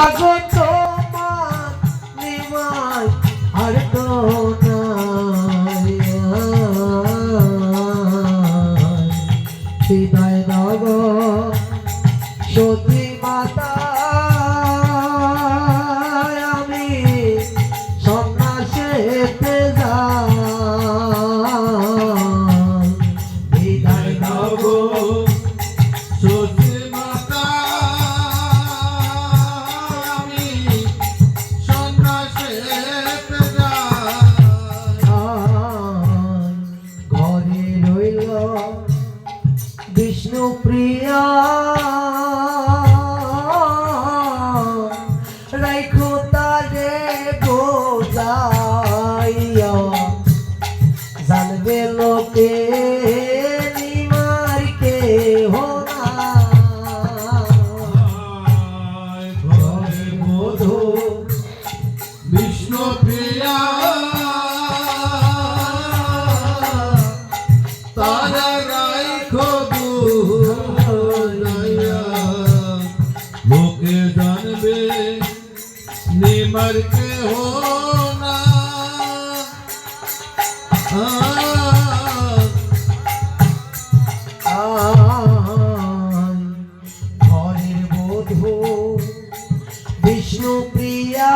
মাগো তোমার নিমাই আর তো নাই বিদায় দাও গো সতী মাতা আমি সন্ন্যাসেতে যাই বিদায় দাও গো সতী মাতা আমি সন্ন্যাসেতে যাই ঘরে রইল বিষ্ণু প্রিয়া রাইখো তারে বোঝাইয়া জানবে লোকে নিমার কে হোনা ঘরে বধূ বিষ্ণু প্রিয়া তারা রাইখো লোকে জানবে নিমার কে হোনা ঘরের বধূ বিষ্ণু প্রিয়া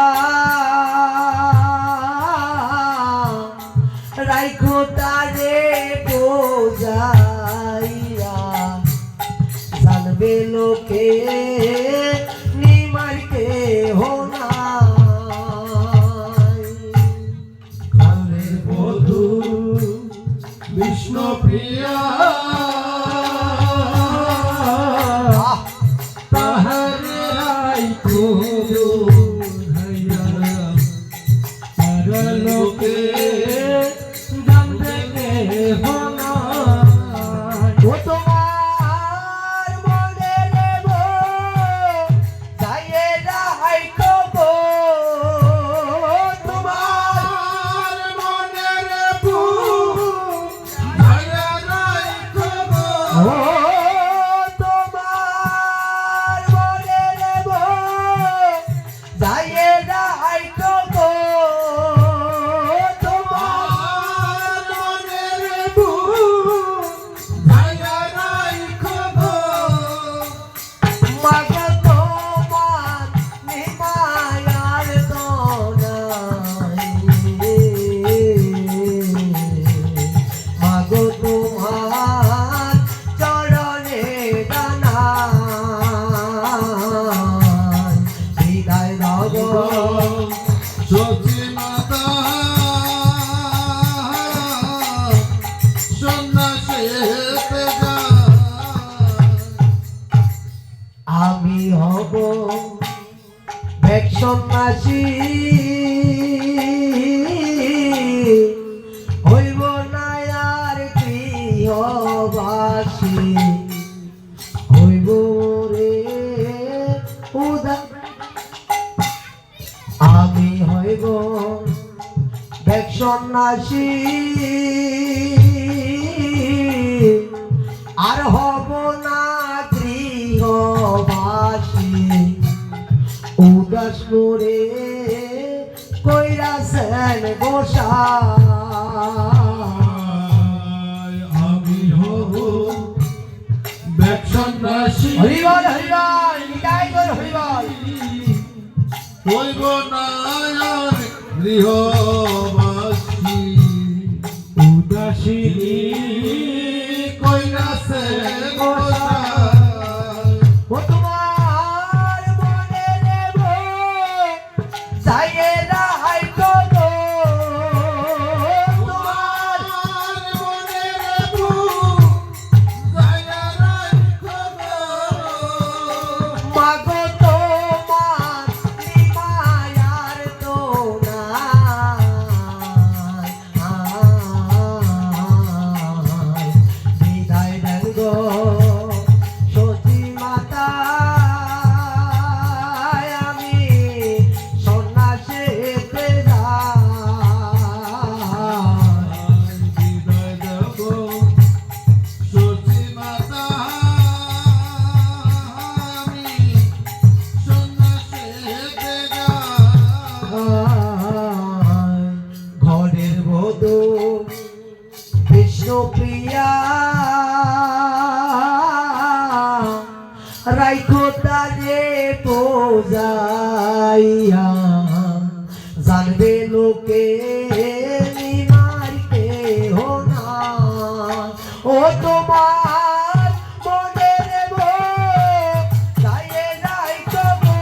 রাইখো তারে বোঝাইয়া জানবে লোকে নিমার কে হোনা ঘরের বধূ বিষ্ণু প্রিয়া তাহারে রাইখো তারা লোকে জানবে কে হোনা ও তোমার মনে নেব যাইয়ে রাইখো গো তোমার মনে নেব যাইয়ে রাইখো গো ও তোমার মনে নেব যাইয়ে রাইখো গো তোমার মনে নেব যাইয়ে রাইখো গো মাগো তোমার নিমায়ার তো নাই মাগো তোমার চরণে দানাই বিদায় দাও গো সতী মাতা সন্ন্যাসেতে যাই আমি হব ভেক সন্ন্যাসী হইব না আর গৃহবাসী হইব রে উদা আমি হইব ভেক সন্ন্যাসী আর হব না গৃহবাসী উদাস করে কইরাছেন গোসাই আমি হব ভেক সন্ন্যাসী হরিবল হরিবল নিতাই গৌর হরিবল হইব না আর গৃহবাসী উদাসিনী কইরাছেন গোসাই ও তোমার মনে নেব যাইয়ে রাইখো গো তোমার মনে নেব যাইয়ে রাইখো গো মাগো তোমার নিমায়ার তো নাই পূজাইয়া জানবে লোকে নিমার কেহ না ও তোমার মনের ভোগ গায়ে রাইখো গো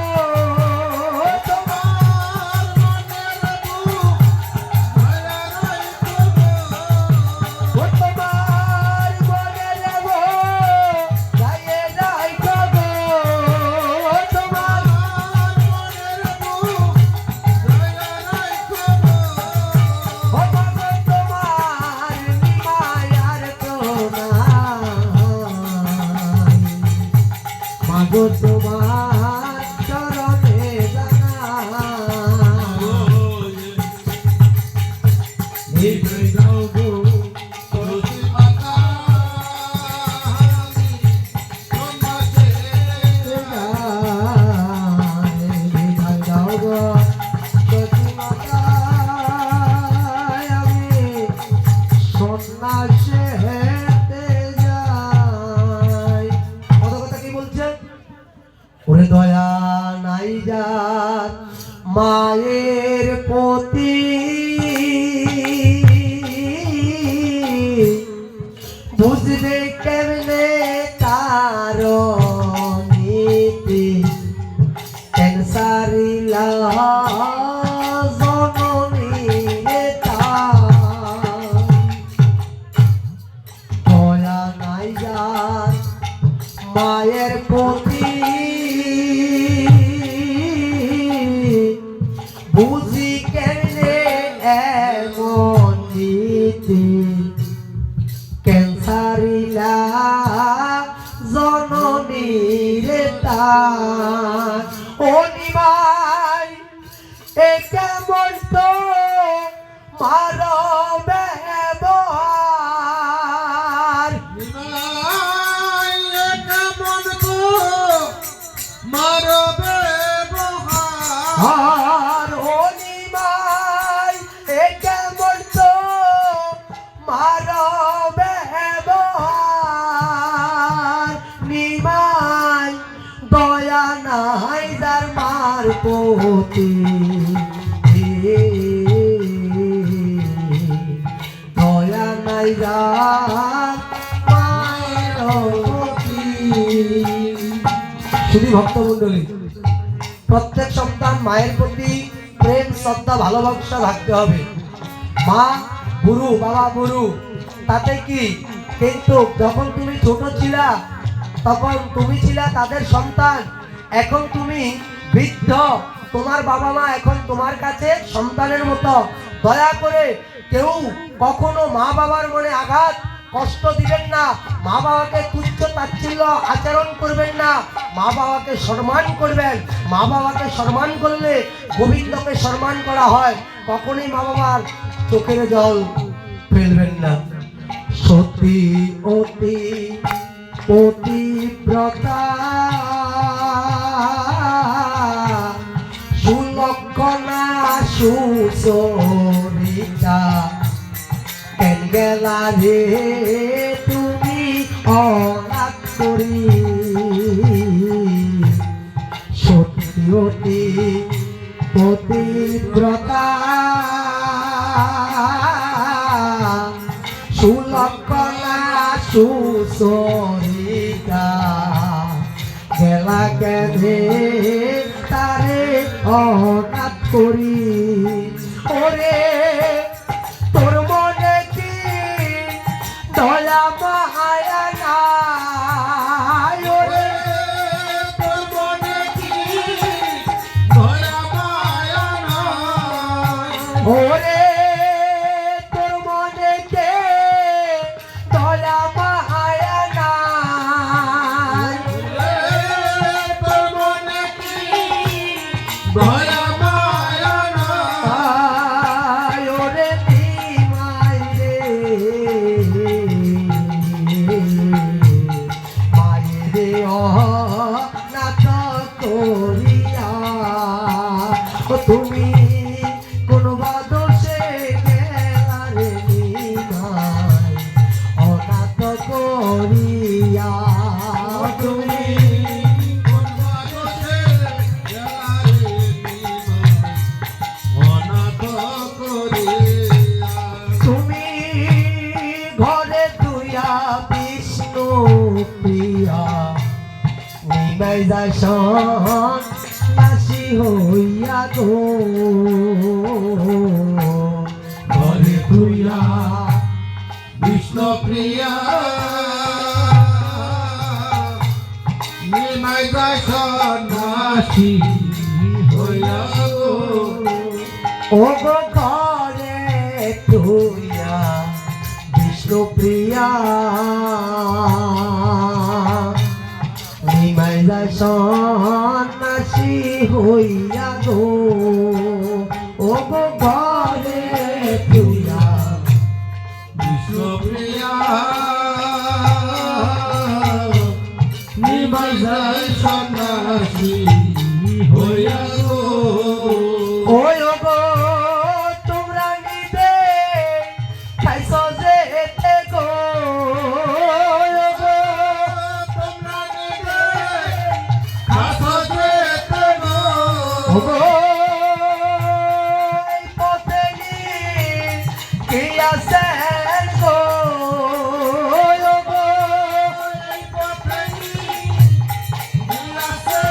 তোমার মনের ভোগ গায়ে রাইখো গো ও তোমার মনের ভোগ গায়ে রাইখো গো ও তোমার মনের ভোগ গায়ে রাইখো গো ও তোমার তোমার নিমায়ার তো নাই মাগো তোমার চরণে জানাই নিভে যাও গো তুলসী মাতা তোমাকে নিভে যাও গো তুলসী মাতা আমি সন্ন্যাসে হেঁটে যাই কত কথা কি বলছেন ওরে দয়া নাই যার মায়ের প্রতি বুঝবে কেমনে তার নীতি ক্যান্সারিলা জননী দয়া নাই যার মায়ের প্রতি বুঝি কেনে এমন নীতি ক্যান্সারিলা জননী রে তার ও নিমাই এ কেমন তো মার ব্যবহার নিমাই এ কেমন তো মার ব্যবহার ও নিমাই এ কেমন তো মার ব্যবহার নিমাই দয়া নাই যার মার প্রতি দয়া নাই যার মায়ের প্রতি শুধু ভক্তমণ্ডলী প্রত্যেক সন্তান মায়ের প্রতি প্রেম শ্রদ্ধা ভালোবাসা রাখতে হবে মা গুরু বাবা গুরু তাতে কি কিন্তু যখন তুমি ছোট ছিলা তখন তুমি ছিলা তাদের সন্তান এখন তুমি বৃদ্ধ তোমার বাবা মা এখন তোমার কাছে সন্তানের মতো দয়া করে কেউ কখনো মা বাবার মনে আঘাত কষ্ট দিবেন না মা বাবাকে তুচ্ছ তাচ্ছিল্য আচরণ করবেন না মা বাবাকে সম্মান করবেন মা বাবাকে সম্মান করলে গোবিন্দকে সম্মান করা হয় কখনোই মা বাবার চোখের জল ফেলবেন না সতী অতি পতিব্রতা সুলক্ষণা সুচরিতা কেন গেলা রে তুমি অনাথ করি সতী অতি পতিব্রতা সুলক্ষণা সুচরিতা গেলা কেনে তারে অনাথ করি ওরে তোর মনে কি দয়া মায়া নাই ওরে তোর মনে কি দয়া মায়া নাই ওরে তোর মনে কে দয়া মায়া নাই তোর মনে কি দয়া মায়া নাই ওরে নিমাই রে মায়েরে অনাথ করিয়া তুমি কোন বাদশে গেলা রে নিমাই অনাথ করিয়া তুমি কোন বাদশে যায় সন্ন্যাসী হইয়া গো ঘরে তুইয়া বিষ্ণু প্রিয়া নিমাই যায় সন্ন্যাসী হইয়া গো ও গো ঘরে তুইয়া বিষ্ণু প্রিয়া নিমাই যায় সন্ন্যাসী হইয়া গো ও গো ঘরে তুইয়া বিষ্ণু প্রিয়া নিমাই যায় সন্ন্যাসী হইয়া গো ওই গো তোমরা নিবে খাইছো যে এতে গো গো তোমরা নিবে খাসো যেতে গো গো এই পথে কি আছে গো গো এই পথে বিলাসে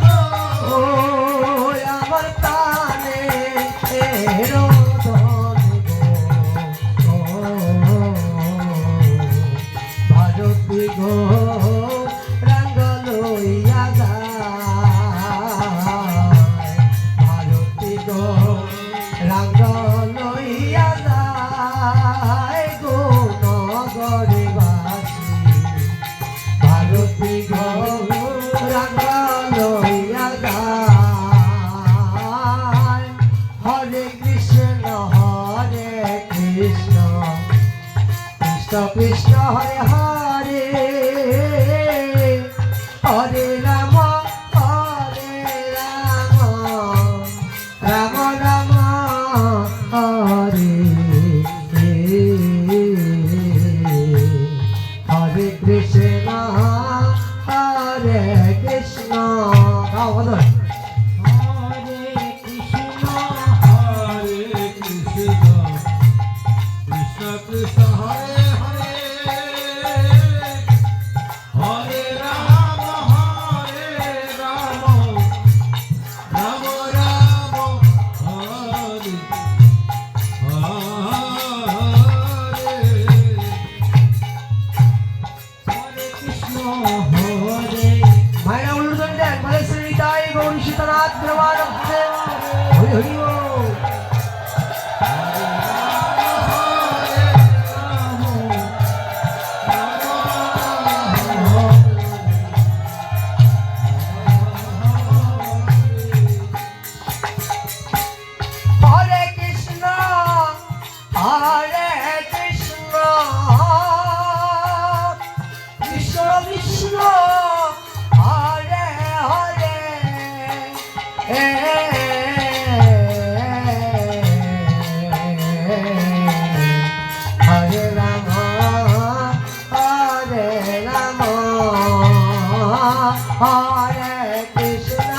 গো ওই আমার প্রাণে রোদন গো ভারতী গো রঙ্গ লইয়া যায় ভারতী গো রঙ্গ লইয়া যায় গো নগরে বাসী ভারতী গো রঙ্গ লইয়া যায় হরে কৃষ্ণ কৃষ্ণ কৃষ্ণ হরে হরে হরে রাম রাম রাম হরে হরে কৃষ্ণ গাও বলো। হরে কৃষ্ণ কৃষ্ণ কৃষ্ণ হরে হরে হরে রাম রাম রাম হরে হরে কৃষ্ণ হরে মায়েরা অনুদান দেন বলে শ্রীতাই গৌরী সীতানাথ প্রেমানন্দে হরি হরি বল। হরে কৃষ্ণ কৃষ্ণ কৃষ্ণ হরে হরে হরে রাম হরে কৃষ্ণ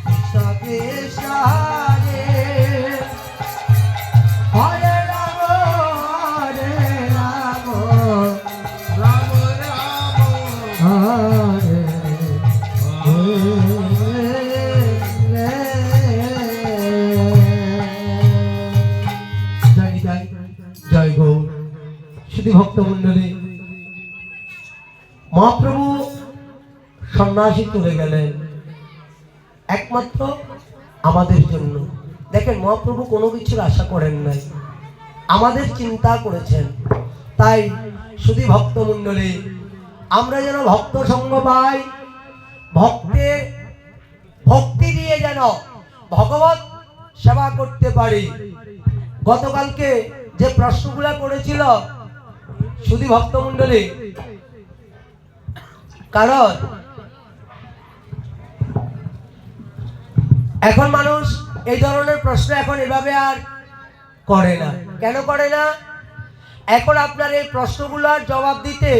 কৃষ্ণ কৃষ্ণ হরে হরে রাম রাম রাম হরে জয় জয় জয় গৌর শুধু ভক্তমণ্ডলী মহাপ্রভু সন্ন্যাসী চলে গেলেন একমাত্র আমাদের জন্য। দেখেন মহাপ্রভু কোনো কিছুর আশা করেন নাই, আমাদের চিন্তা করেছেন। তাই শুধু ভক্তমণ্ডলী আমরা যেন ভক্ত সঙ্গ পাই, ভক্তি দিয়ে যেন ভগবত সেবা করতে পারি। গতকালকে যে প্রশ্নগুলো করেছিল শুধু ভক্তমণ্ডলী, কারণ এখন মানুষ এই ধরনের প্রশ্ন এখন এভাবে আর করে না। কেন করে না? এখন আপনার এই প্রশ্নগুলোর জবাব দিতে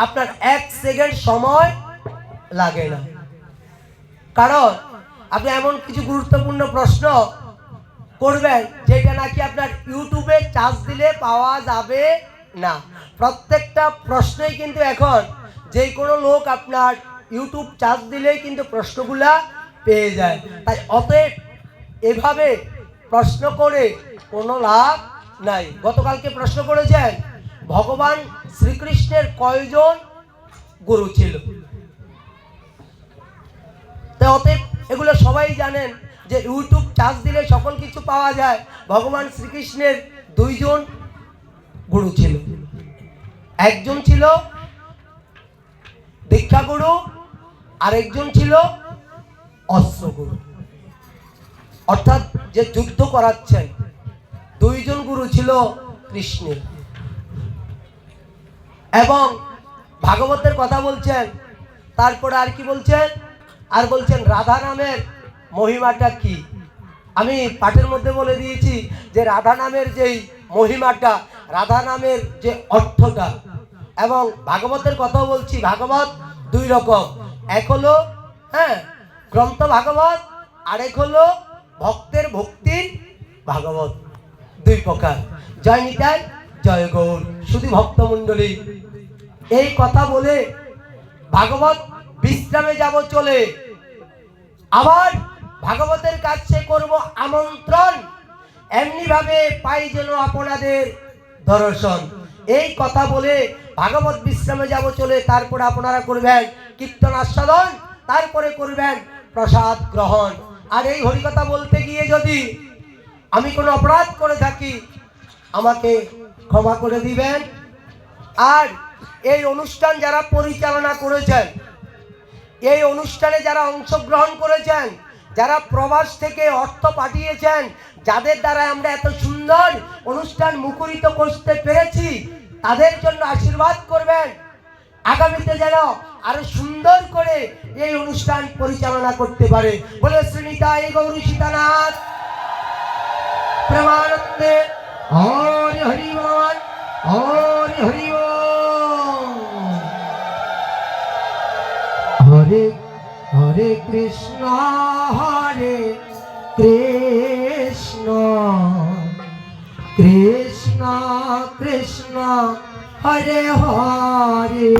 আপনার 1 সেকেন্ড সময় লাগে না, কারণ আপনি এমন কিছু গুরুত্বপূর্ণ প্রশ্ন করবেন যেটা নাকি আপনার ইউটিউবে চার্জ দিলে পাওয়া যাবে না। প্রত্যেকটা প্রশ্নই কিন্তু এখন যে কোনো লোক আপনার ইউটিউব চার্জ দিলেই কিন্তু প্রশ্নগুলা পেয়ে যায়। তাই অতএব এভাবে প্রশ্ন করে কোনো লাভ নাই। গতকালকে প্রশ্ন করেছেন ভগবান শ্রীকৃষ্ণের কয়জন গুরু ছিল। তাই অতএব এগুলো সবাই জানেন যে ইউটিউব চার্জ দিলে সকল কিছু পাওয়া যায়। ভগবান শ্রীকৃষ্ণের দুইজন গুরু ছিল, একজন ছিল দীক্ষা গুরু, আরেকজন ছিল অস্ত্র গুরু, অর্থাৎ যে যুদ্ধ করাচ্ছেন। দুইজন গুরু ছিল কৃষ্ণের। এবং ভাগবতের কথা বলছেন, তারপরে আর কি বলছেন, আর বলছেন রাধা নামের মহিমাটা কি। আমি পাঠের মধ্যে বলে দিয়েছি যে রাধা নামের যেই মহিমাটা, রাধা নামের যে অর্থটা। এবং ভাগবতের কথাও বলছি, ভাগবত দুই রকম, এক হলো গ্রন্থ ভাগবত, আরেক হলো ভক্তের ভক্তির ভাগবত। দুই প্রকার। জয় নিতাই, জয় গৌর, শুধু ভক্তমণ্ডলী। এই কথা বলে ভাগবত বিশ্রামে যাব চলে। আবার ভাগবতের কাছে করব আমন্ত্রণ, এমনি ভাবে পাই যেন আপনাদের দর্শন। এই কথা বলে ভাগবত বিশ্রামে যাব চলে। তারপর আপনারা করবেন কীর্তন আস্বাদন, তারপরে করবেন প্রসাদ গ্রহণ। আর এই হরিকথা বলতে গিয়ে যদি আমি কোনো অপরাধ করে থাকি আমাকে ক্ষমা করে দিবেন। আর এই অনুষ্ঠান যারা পরিচালনা করেছেন, এই অনুষ্ঠানে যারা অংশগ্রহণ করেছেন, যারা প্রবাস থেকে অর্থ পাঠিয়েছেন, যাদের দ্বারা আমরা এত সুন্দর অনুষ্ঠান মুখরিত করতে পেরেছি, তাদের জন্য আশীর্বাদ করবেন। আগামীতে যেন আরো সুন্দর করে এই অনুষ্ঠান পরিচালনা করতে পারে। বলে শ্রীনিতাই গৌরী সীতানাথ প্রেমানন্দে হরি হরি বল, হরি হরি বল। হরে হরে কৃষ্ণ হরে কৃষ্ণ, কৃষ্ণ কৃষ্ণ হরে হরে।